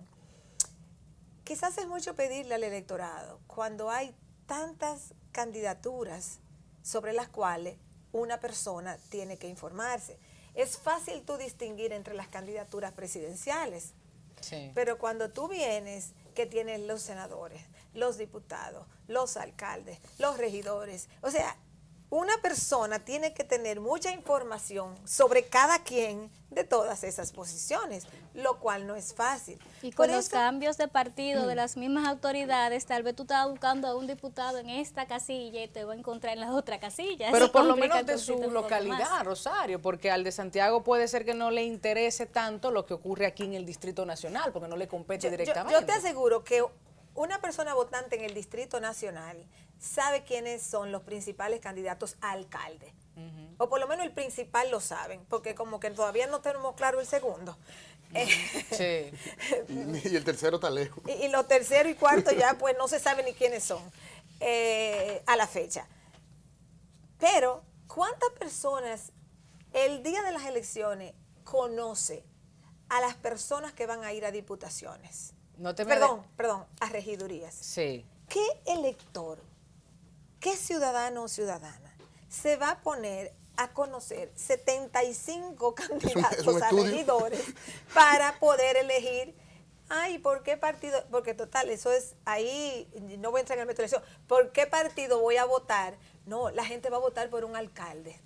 quizás es mucho pedirle al electorado cuando hay tantas candidaturas sobre las cuales una persona tiene que informarse. Es fácil tú distinguir entre las candidaturas presidenciales, Sí. pero cuando tú vienes que tienes los senadores, los diputados, los alcaldes, los regidores, o sea, una persona tiene que tener mucha información sobre cada quien de todas esas posiciones, lo cual no es fácil. Y Por con los eso- cambios de partido de las mismas autoridades, tal vez tú estás buscando a un diputado en esta casilla y te va a encontrar en la otra casilla. Pero Eso por lo complica menos de el su conflicto un poco localidad, más. Rosario, porque al de Santiago puede ser que no le interese tanto lo que ocurre aquí en el Distrito Nacional, porque no le compete directamente. Yo te aseguro que una persona votante en el Distrito Nacional sabe quiénes son los principales candidatos a alcalde. O por lo menos el principal lo saben, porque como que todavía no tenemos claro el segundo. Sí. Y el tercero está lejos. Y los tercero y cuarto ya pues no se sabe ni quiénes son a la fecha. Pero, ¿cuántas personas el día de las elecciones conoce a las personas que van a ir a diputaciones? No te me Perdón, a regidurías. Sí. ¿Qué elector, qué ciudadano o ciudadana se va a poner a conocer 75 candidatos a estudio. regidores para poder elegir? Ay, ¿por qué partido? Porque total, eso es ahí, no voy a entrar en el método de elección. ¿Por qué partido voy a votar? No, la gente va a votar por un alcalde.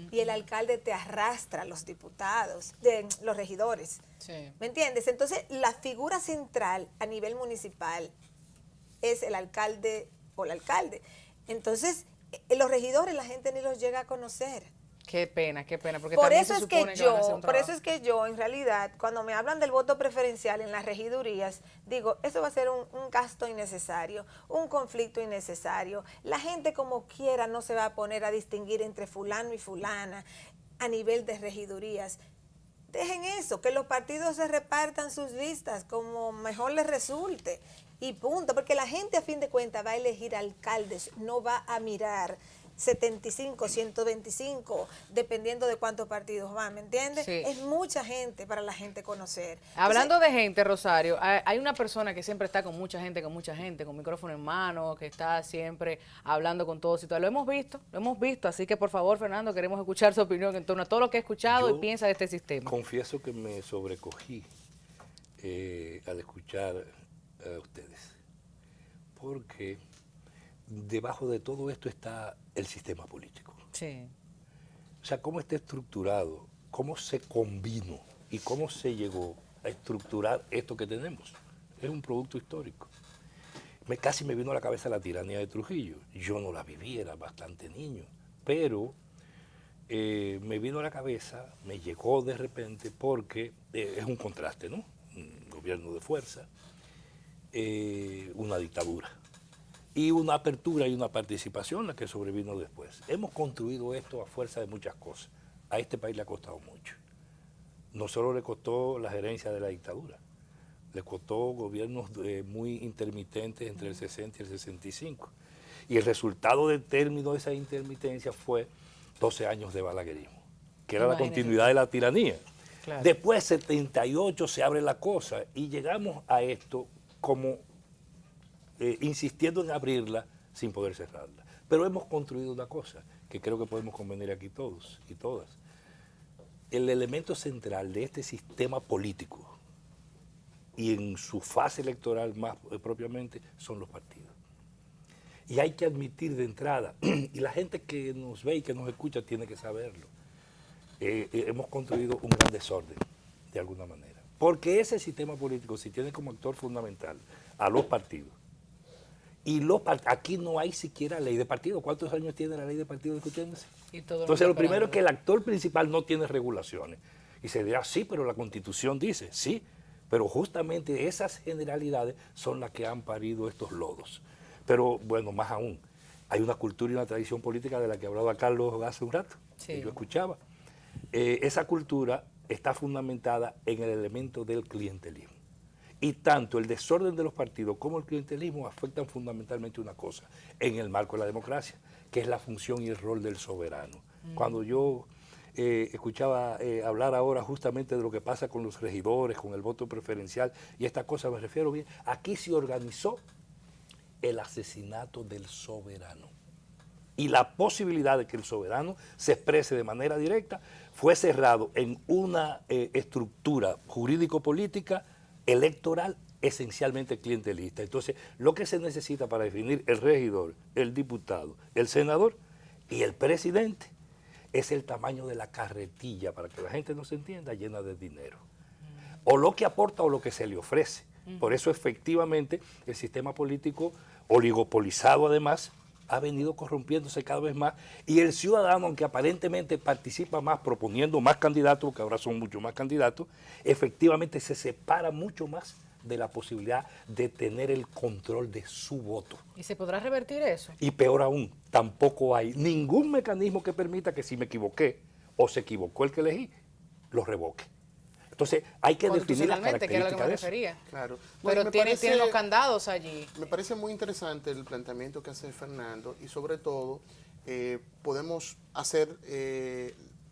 Y el alcalde te arrastra a los diputados, los regidores. Sí. ¿Me entiendes? Entonces, la figura central a nivel municipal es el alcalde o el alcalde. Entonces, los regidores la gente ni los llega a conocer. Qué pena, porque Por también eso se es que supone que van a hacer un por eso trabajo. es que yo, en realidad, cuando me hablan del voto preferencial en las regidurías, digo, eso va a ser un gasto innecesario, un conflicto innecesario. La gente como quiera no se va a poner a distinguir entre fulano y fulana a nivel de regidurías. Dejen eso, que los partidos se repartan sus listas como mejor les resulte y punto, porque la gente a fin de cuentas va a elegir alcaldes, no va a mirar 75, 125, dependiendo de cuántos partidos van, ¿me entiendes? Sí. Es mucha gente para la gente conocer. Hablando de gente, Rosario, hay una persona que siempre está con mucha gente, con micrófono en mano, que está siempre hablando con todos y todo. Lo hemos visto, así que por favor, Fernando, queremos escuchar su opinión en torno a todo lo que ha escuchado y piensa de este sistema. Confieso que me sobrecogí al escuchar a ustedes, porque debajo de todo esto está el sistema político. Sí. O sea, cómo está estructurado, cómo se combinó y cómo se llegó a estructurar esto que tenemos. Es un producto histórico. Casi me vino a la cabeza la tiranía de Trujillo. Yo no la viví, era bastante niño, pero me vino a la cabeza, me llegó de repente porque es un contraste, ¿no? Un gobierno de fuerza, una dictadura. Y una apertura y una participación la que sobrevino después. Hemos construido esto a fuerza de muchas cosas. A este país le ha costado mucho. No solo le costó la gerencia de la dictadura, le costó gobiernos muy intermitentes entre el 60 y el 65. Y el resultado del término de esa intermitencia fue 12 años de balaguerismo, que era la continuidad de la tiranía. Claro. Después, 78, se abre la cosa y llegamos a esto como insistiendo en abrirla sin poder cerrarla. Pero hemos construido una cosa que creo que podemos convenir aquí todos y todas. El elemento central de este sistema político y en su fase electoral más propiamente son los partidos. Y hay que admitir de entrada, y la gente que nos ve y que nos escucha tiene que saberlo, hemos construido un gran desorden, de alguna manera. Porque ese sistema político, si tiene como actor fundamental a los partidos, y aquí no hay siquiera ley de partido. ¿Cuántos años tiene la ley de partido discutiéndose? Entonces, lo primero es que el actor principal no tiene regulaciones. Y se dirá, sí, pero la Constitución dice, sí, pero justamente esas generalidades son las que han parido estos lodos. Pero, bueno, más aún, hay una cultura y una tradición política de la que hablaba Carlos hace un rato, que yo escuchaba. Esa cultura está fundamentada en el elemento del clientelismo. Y tanto el desorden de los partidos como el clientelismo afectan fundamentalmente una cosa, en el marco de la democracia, que es la función y el rol del soberano. Cuando yo escuchaba hablar ahora justamente de lo que pasa con los regidores, con el voto preferencial y esta cosa, me refiero bien, aquí se organizó el asesinato del soberano. Y la posibilidad de que el soberano se exprese de manera directa fue cerrado en una estructura jurídico-política electoral esencialmente clientelista. Entonces, lo que se necesita para definir el regidor, el diputado, el senador y el presidente es el tamaño de la carretilla, para que la gente no se entienda, llena de dinero. O lo que aporta o lo que se le ofrece. Por eso, efectivamente, el sistema político oligopolizado, además, ha venido corrompiéndose cada vez más, y el ciudadano, aunque aparentemente participa más proponiendo más candidatos, porque ahora son muchos más candidatos, efectivamente se separa mucho más de la posibilidad de tener el control de su voto. ¿Y se podrá revertir eso? Y peor aún, tampoco hay ningún mecanismo que permita que si me equivoqué o se equivocó el que elegí, lo revoque. Entonces, hay que definir las características que era lo que me de eso. refería. Claro. Pero Me tienen parece- los candados allí. Me parece muy interesante el planteamiento que hace Fernando y sobre todo podemos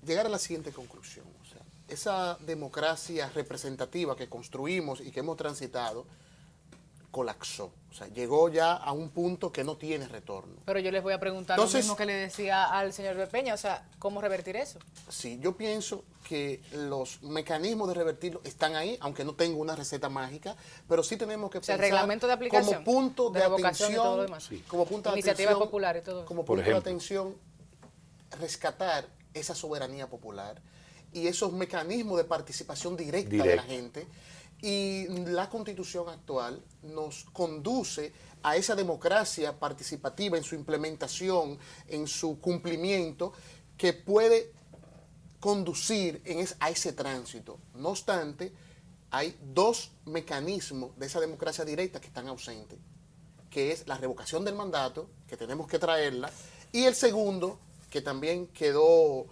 llegar a la siguiente conclusión. O sea, esa democracia representativa que construimos y que hemos transitado colapsó. O sea, llegó ya a un punto que no tiene retorno. Pero yo les voy a preguntar Entonces, lo mismo que le decía al señor Bepeña, o sea, ¿cómo revertir eso? Sí, yo pienso que los mecanismos de revertirlo están ahí, aunque no tengo una receta mágica, pero sí tenemos que sea, el pensar reglamento de aplicación, como punto de de revocación y todo lo atención, demás. como punto de Iniciativas atención, populares y todo eso. como Por punto de ejemplo. atención, rescatar esa soberanía popular y esos mecanismos de participación directa de la gente. Y la Constitución actual nos conduce a esa democracia participativa en su implementación, en su cumplimiento, que puede conducir a ese tránsito. No obstante, hay dos mecanismos de esa democracia directa que están ausentes, que es la revocación del mandato, que tenemos que traerla, y el segundo, que también quedó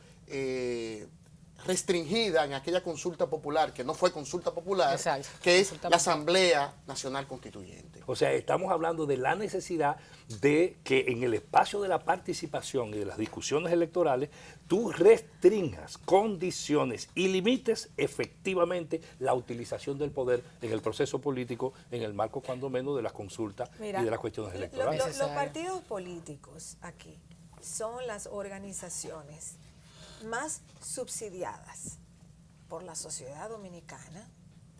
restringida en aquella consulta popular, que no fue consulta popular, Exacto. que es Consulta la popular. Asamblea Nacional Constituyente. O sea, estamos hablando de la necesidad de que en el espacio de la participación y de las discusiones electorales, tú restringas condiciones y limites efectivamente la utilización del poder en el proceso político, en el marco cuando menos de las consultas y de las cuestiones electorales. Los partidos políticos aquí son las organizaciones más subsidiadas por la sociedad dominicana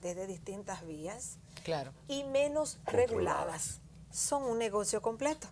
desde distintas vías Claro. y menos reguladas. Son un negocio completo.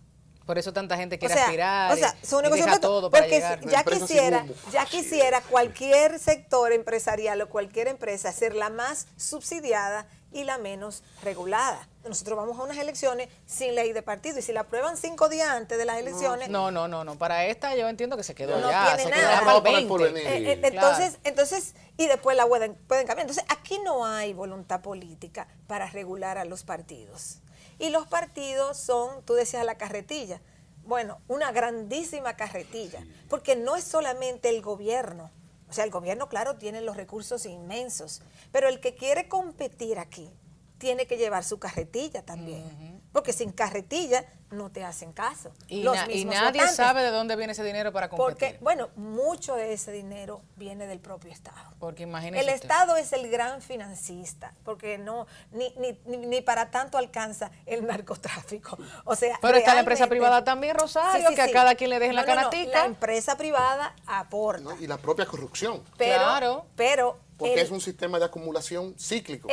Por eso tanta gente quiere aspirar son un y negocio deja completo, todo para porque llegar. La empresa sin humo. ya quisiera cualquier sector empresarial o cualquier empresa ser la más subsidiada y la menos regulada. Nosotros vamos a unas elecciones sin ley de partido y si la aprueban 5 días antes de las elecciones, No. Para esta yo entiendo que se quedó No ya. tiene Se nada. quedó Déjalo para poner el por 20. venir. entonces, y después la pueden cambiar. Entonces, aquí no hay voluntad política para regular a los partidos. Y los partidos son, tú decías, la carretilla. Bueno, una grandísima carretilla, porque no es solamente el gobierno. O sea, el gobierno, claro, tiene los recursos inmensos, pero el que quiere competir aquí tiene que llevar su carretilla también, porque sin carretilla no te hacen caso. Y, Los y mismos nadie votantes, sabe de dónde viene ese dinero para competir. porque, bueno, mucho de ese dinero viene del propio Estado. Porque imagínese El usted. Estado es el gran financista, porque no ni para tanto alcanza el narcotráfico. O sea, Pero está la empresa realmente- privada también, Rosario, Sí, sí, que sí. a cada quien le dejen la No, no, no, canatica. la empresa privada aporta, ¿no? Y la propia corrupción, pero, Claro. pero porque es un sistema de acumulación cíclico.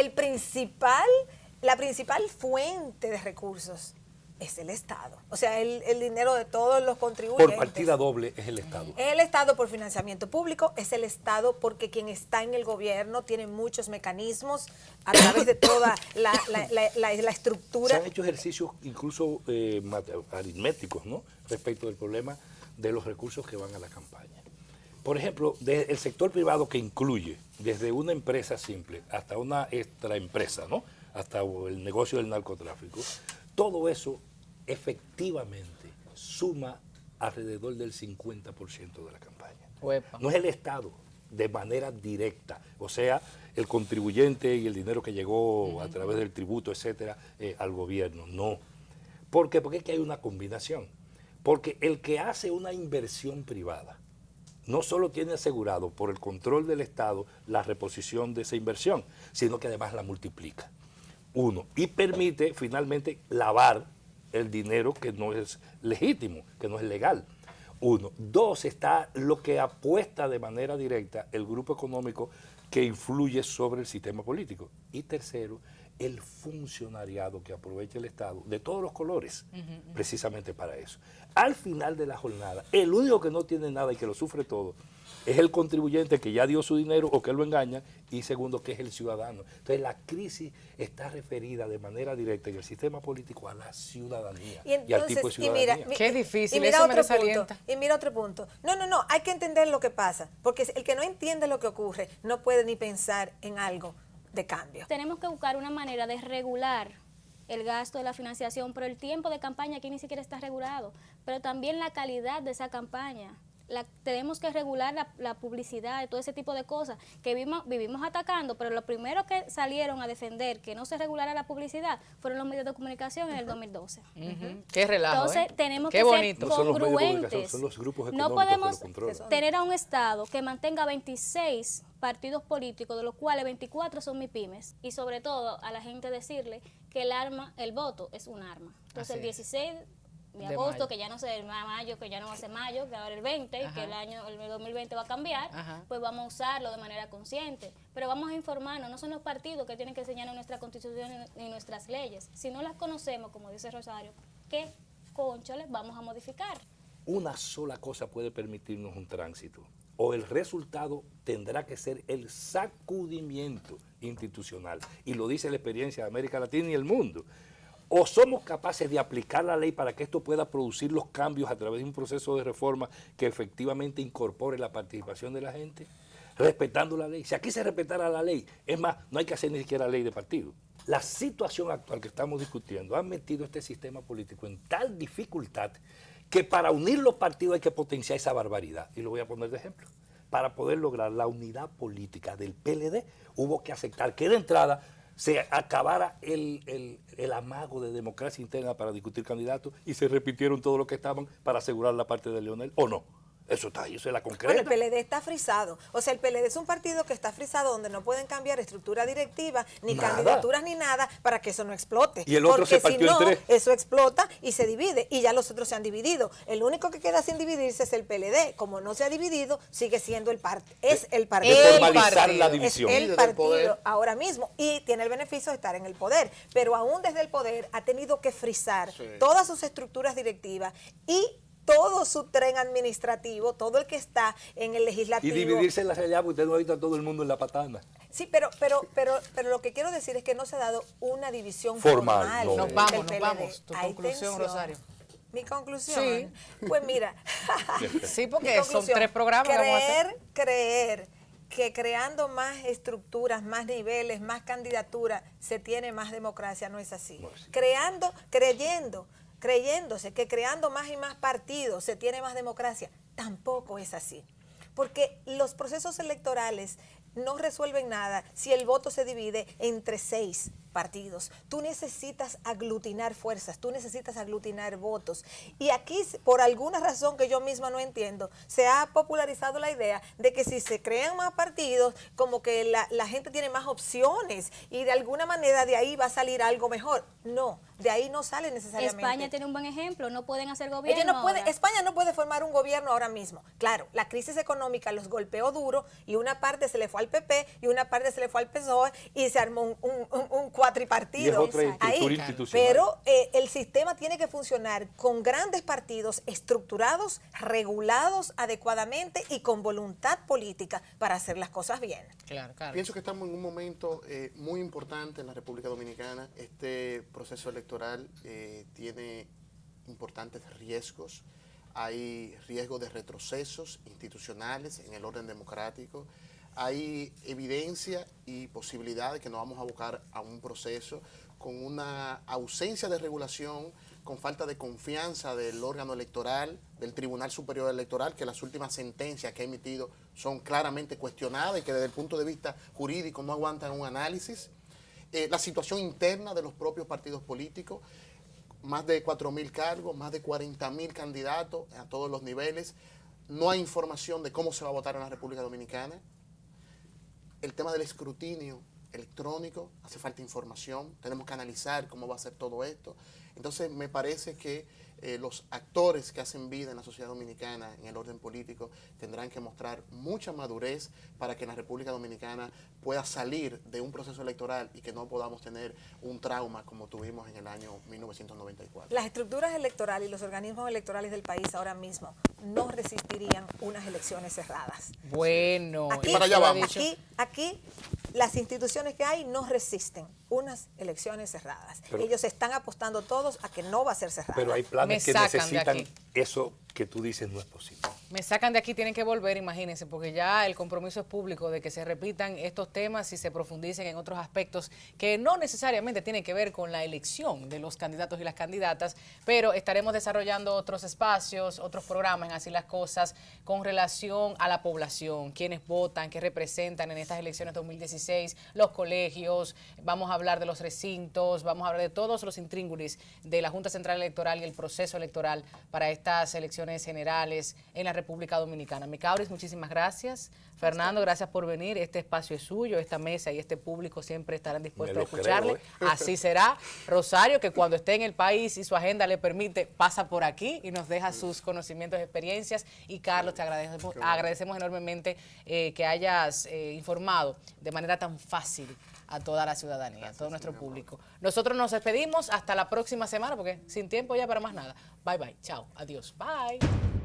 la principal fuente de recursos es el Estado. O sea, el dinero de todos los contribuyentes. Por partida doble es el Estado. Es el Estado por financiamiento público, es el Estado porque quien está en el gobierno tiene muchos mecanismos a través de toda la Se estructura. han hecho ejercicios incluso aritméticos, ¿no? Respecto del problema de los recursos que van a la campaña. Por ejemplo, el sector privado que incluye desde una empresa simple hasta una extraempresa, ¿no? Hasta el negocio del narcotráfico, todo eso efectivamente suma alrededor del 50% de la campaña. Uepa. No es el Estado de manera directa, o sea, el contribuyente y el dinero que llegó a través del tributo, etcétera, al gobierno, no. ¿Por qué? Porque es que hay una combinación. Porque el que hace una inversión privada no solo tiene asegurado por el control del Estado la reposición de esa inversión, sino que además la multiplica. Uno, y permite finalmente lavar el dinero que no es legítimo, que no es legal. Uno. Dos, está lo que apuesta de manera directa el grupo económico que influye sobre el sistema político. Y tercero, el funcionariado que aprovecha el Estado de todos los colores, precisamente para eso. Al final de la jornada, el único que no tiene nada y que lo sufre todo es el contribuyente que ya dio su dinero o que lo engaña, y segundo, que es el ciudadano. Entonces, la crisis está referida de manera directa en el sistema político a la ciudadanía y al tipo de ciudadanía. Qué difícil, y mira eso me otro punto, desalienta. y mira otro punto. No, hay que entender lo que pasa, porque el que no entiende lo que ocurre no puede ni pensar en algo de cambio. Tenemos que buscar una manera de regular el gasto de la financiación, pero el tiempo de campaña aquí ni siquiera está regulado, pero también la calidad de esa campaña. Tenemos que regular la publicidad y todo ese tipo de cosas que vivimos atacando, pero los primeros que salieron a defender que no se regulara la publicidad fueron los medios de comunicación en el 2012. Qué relajo, Entonces tenemos Qué que bonito. ser No son los medios de congruentes. comunicación, son los grupos No económicos podemos que lo controlan. tener a un Estado que mantenga 26 partidos políticos, de los cuales 24 son MIPYMES, y sobre todo a la gente decirle que el voto es un arma. Entonces Así el 16 de De agosto, mayo. que ya no sé, mayo, que ya no va a ser mayo, que ahora el 20, Ajá. que el 2020 va a cambiar, Ajá. pues vamos a usarlo de manera consciente. Pero vamos a informarnos, no son los partidos que tienen que enseñarnos nuestra constitución y nuestras leyes. Si no las conocemos, como dice Rosario, ¿qué cónchales vamos a modificar? Una sola cosa puede permitirnos un tránsito, o el resultado tendrá que ser el sacudimiento institucional, y lo dice la experiencia de América Latina y el mundo. O somos capaces de aplicar la ley para que esto pueda producir los cambios a través de un proceso de reforma que efectivamente incorpore la participación de la gente, respetando la ley. Si aquí se respetara la ley, es más, no hay que hacer ni siquiera ley de partido. La situación actual que estamos discutiendo ha metido este sistema político en tal dificultad que para unir los partidos hay que potenciar esa barbaridad. Y lo voy a poner de ejemplo. Para poder lograr la unidad política del PLD, hubo que aceptar que de entrada se acabara el amago de democracia interna para discutir candidatos y se repitieron todo lo que estaban para asegurar la parte de Leonel, ¿o no? Eso está ahí, eso es la concreta. Bueno, el PLD está frisado. O sea, el PLD es un partido que está frisado donde no pueden cambiar estructura directiva, ni Nada. candidaturas, ni nada, para que eso no explote. Y el otro porque se partió si no, en tres. eso explota y se divide. Y ya los otros se han dividido. El único que queda sin dividirse es el PLD. Como no se ha dividido, sigue siendo el partido. Es el partido. De El formalizar partido. la Es división. el Desde el partido poder. ahora mismo y tiene el beneficio de estar en el poder, pero aún desde el poder ha tenido que frizar Sí. todas sus estructuras directivas y todo su tren administrativo, todo el que está en el Y legislativo. dividirse en la realidad, porque usted no ha visto a todo el mundo en la patana. Sí, pero lo que quiero decir es que no se ha dado una división Formal, formal. no. Nos del vamos, nos PLD. vamos. Tu Hay conclusión, tensión. Rosario. Mi conclusión. Sí. Pues mira. Sí, mi porque son conclusión, 3 programas que vamos a hacer. creer que creando más estructuras, más niveles, más candidaturas, se tiene más democracia. No es así. No es así. Creyéndose que creando más y más partidos se tiene más democracia, tampoco es así. Porque los procesos electorales no resuelven nada si el voto se divide entre 6 partidos. Tú necesitas aglutinar fuerzas, tú necesitas aglutinar votos. Y aquí, por alguna razón que yo misma no entiendo, se ha popularizado la idea de que si se crean más partidos, como que la gente tiene más opciones y de alguna manera de ahí va a salir algo mejor. No, de ahí no sale necesariamente. España tiene un buen ejemplo, no pueden hacer gobierno. Ella no puede, ahora. España no puede formar un gobierno ahora mismo. Claro, la crisis económica los golpeó duro y una parte se le fue al PP y una parte se le fue al PSOE y se armó un cuatripartido. Y es otra estructura ahí. institucional. Pero el sistema tiene que funcionar con grandes partidos estructurados, regulados adecuadamente y con voluntad política para hacer las cosas bien. Claro, claro. Pienso que estamos en un momento muy importante en la República Dominicana. Este proceso electoral tiene importantes riesgos. Hay riesgo de retrocesos institucionales en el orden democrático. Hay evidencia y posibilidad de que nos vamos a abocar a un proceso con una ausencia de regulación, con falta de confianza del órgano electoral, del Tribunal Superior Electoral, que las últimas sentencias que ha emitido son claramente cuestionadas y que desde el punto de vista jurídico no aguantan un análisis. La situación interna de los propios partidos políticos, más de 4.000 cargos, más de 40.000 candidatos a todos los niveles. No hay información de cómo se va a votar en la República Dominicana. El tema del escrutinio electrónico, hace falta información, tenemos que analizar cómo va a ser todo esto. Entonces me parece que los actores que hacen vida en la sociedad dominicana, en el orden político, tendrán que mostrar mucha madurez para que la República Dominicana pueda salir de un proceso electoral y que no podamos tener un trauma como tuvimos en el año 1994. Las estructuras electorales y los organismos electorales del país ahora mismo no resistirían unas elecciones cerradas. Bueno, Aquí, para allá vamos. aquí las instituciones que hay no resisten unas elecciones cerradas. Pero- Ellos están apostando todos a que no va a ser cerrada. Pero hay planes Me que sacan de necesitan aquí. eso que tú dices no es posible. me sacan de aquí, tienen que volver, imagínense, porque ya el compromiso es público de que se repitan estos temas y se profundicen en otros aspectos que no necesariamente tienen que ver con la elección de los candidatos y las candidatas, pero estaremos desarrollando otros espacios, otros programas en Así las Cosas con relación a la población, quienes votan, qué representan en estas elecciones 2016, los colegios, vamos a hablar de los recintos, vamos a hablar de todos los intríngulis de la Junta Central Electoral y el proceso electoral para estas elecciones generales en la República Dominicana. Micauris, muchísimas gracias. Fernando, gracias por venir. Este espacio es suyo, esta mesa y este público siempre estarán dispuestos Me a lo escucharle. creo, Así será. Rosario, que cuando esté en el país y su agenda le permite, pasa por aquí y nos deja sus conocimientos y experiencias. Y Carlos, te agradecemos enormemente que hayas informado de manera tan fácil a toda la ciudadanía, a todo nuestro público. Nosotros nos despedimos hasta la próxima semana, porque sin tiempo ya para más nada. Bye, bye. Chao. Adiós. Bye.